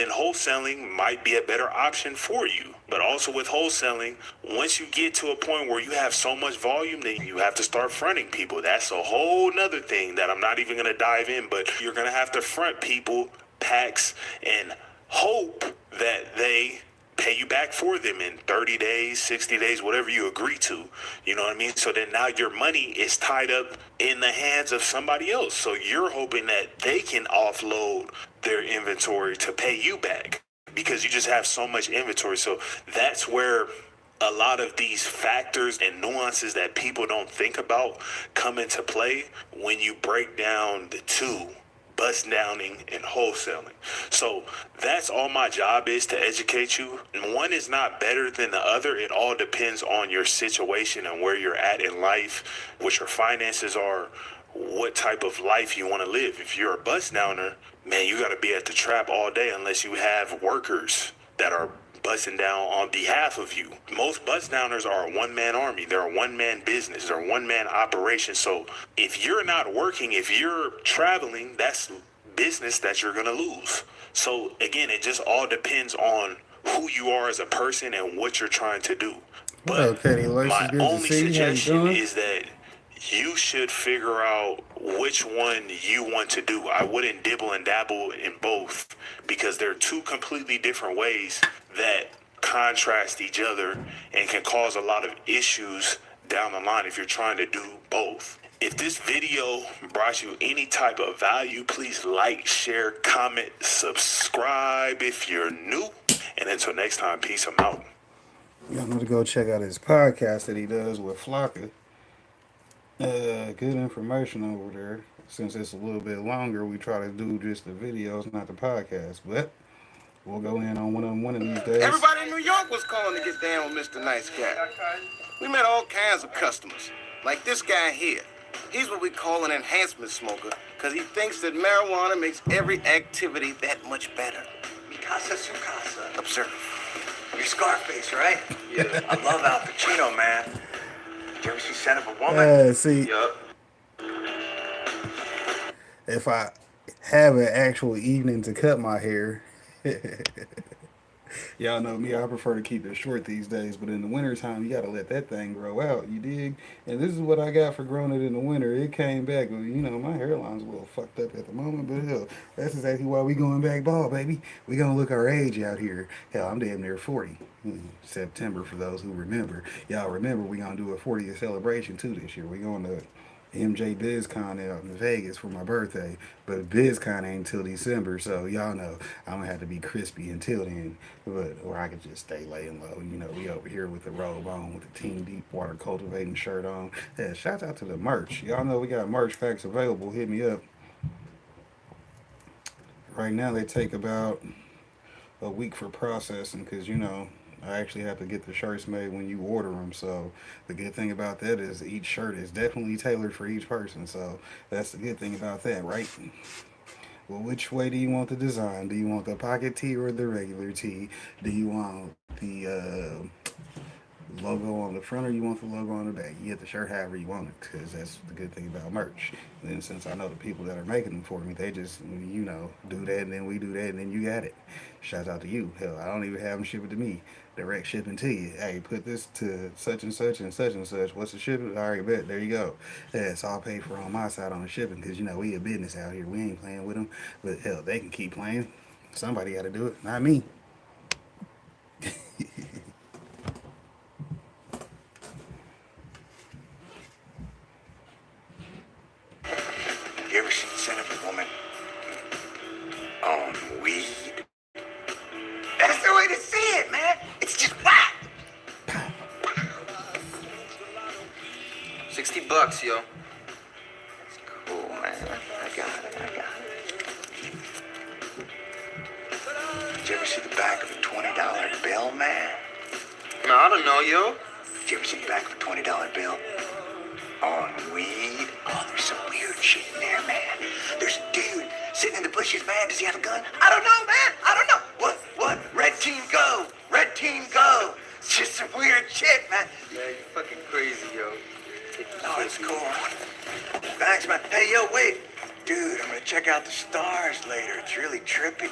then wholesaling might be a better option for you. But also with wholesaling, once you get to a point where you have so much volume, then you have to start fronting people. That's a whole nother thing that I'm not even going to dive in, but you're going to have to front people packs and hope that they pay you back for them in 30 days, 60 days, whatever you agree to. You know what I mean? So then now your money is tied up in the hands of somebody else. So you're hoping that they can offload their inventory to pay you back because you just have so much inventory. So that's where a lot of these factors and nuances that people don't think about come into play when you break down the two, bust downing and wholesaling. So that's all my job is, to educate you. And one is not better than the other. It all depends on your situation and where you're at in life, what your finances are, what type of life you want to live. If you're a bust downer, man, you got to be at the trap all day unless you have workers that are busting down on behalf of you. Most bust downers are a one-man army. They're a one-man business. They're a one-man operation. So if you're not working, if you're traveling, that's business that you're going to lose. So again, it just all depends on who you are as a person and what you're trying to do. But my only suggestion is that you should figure out which one you want to do. I wouldn't dibble and dabble in both because they're two completely different ways that contrast each other and can cause a lot of issues down the line if you're trying to do both. If this video brought you any type of value, please like, share, comment, subscribe if you're new. And until next time, peace. I'm out. Y'all know to go check out his podcast that he does with Flocka. Good information over there. Since it's a little bit longer, we try to do just the videos, not the podcast. But we'll go in on one of these days. Everybody in New York was calling to get down with Mr. Nice Guy. We met all kinds of customers, like this guy here. He's what we call an enhancement smoker, because he thinks that marijuana makes every activity that much better. Mi casa su casa. Observe. You're Scarface, right? Yeah. I love Al Pacino, man. Did you ever see Son of a Woman? See, Yup. if I have an actual evening to cut my hair, y'all know me, I prefer to keep it short these days, but in the wintertime, you got to let that thing grow out, you dig? And this is what I got for growing it in the winter. It came back, you know, my hairline's a little fucked up at the moment, but hell, that's exactly why we going back bald, baby. We going to look our age out here. Hell, I'm damn near 40. September, for those who remember. Y'all remember we going to do a 40th celebration, too, this year. We going to MJ BizCon out in Vegas for my birthday, but BizCon ain't until December, so y'all know I'm gonna have to be crispy until then, or I could just stay laying low. You know, we over here with the robe on, with the Team Deepwater Cultivating shirt on. Yeah, shout out to the merch. Y'all know we got merch packs available. Hit me up. Right now they take about a week for processing, because you know I actually have to get the shirts made when you order them. So the good thing about that is each shirt is definitely tailored for each person. So that's the good thing about that, right? Well, which way do you want the design? Do you want the pocket tee or the regular tee? Do you want the logo on the front or you want the logo on the back? You get the shirt however you want it, because that's the good thing about merch. And then since I know the people that are making them for me, they just, you know, do that and then we do that and then you got it. Shout out to you. Hell, I don't even have them ship it to me. Direct shipping to you. Hey, put this to such and such and such and such. What's the shipping? All right, bet. There you go. Yeah, it's all paid for on my side on the shipping, because, you know, we a business out here. We ain't playing with them. But, hell, they can keep playing. Somebody got to do it. Not me. You ever seen Son of a Woman on weed? That's the way to see it, man. It's just whack. $60, yo. That's cool, man. I got it. Did you ever see the back of a $20 bill, man? No, I don't know, yo. Did you ever see the back of a $20 bill on weed? Oh, there's some weird shit in there, man. There's a dude sitting in the bushes, man. Does he have a gun? I don't know, man. I don't know. What? Red team go. Red team go. It's just some weird shit, man. Man, you fucking crazy, yo. Oh, it's cool. Thanks, man. Hey, yo, wait. Dude, I'm gonna check out the stars later. It's really trippy.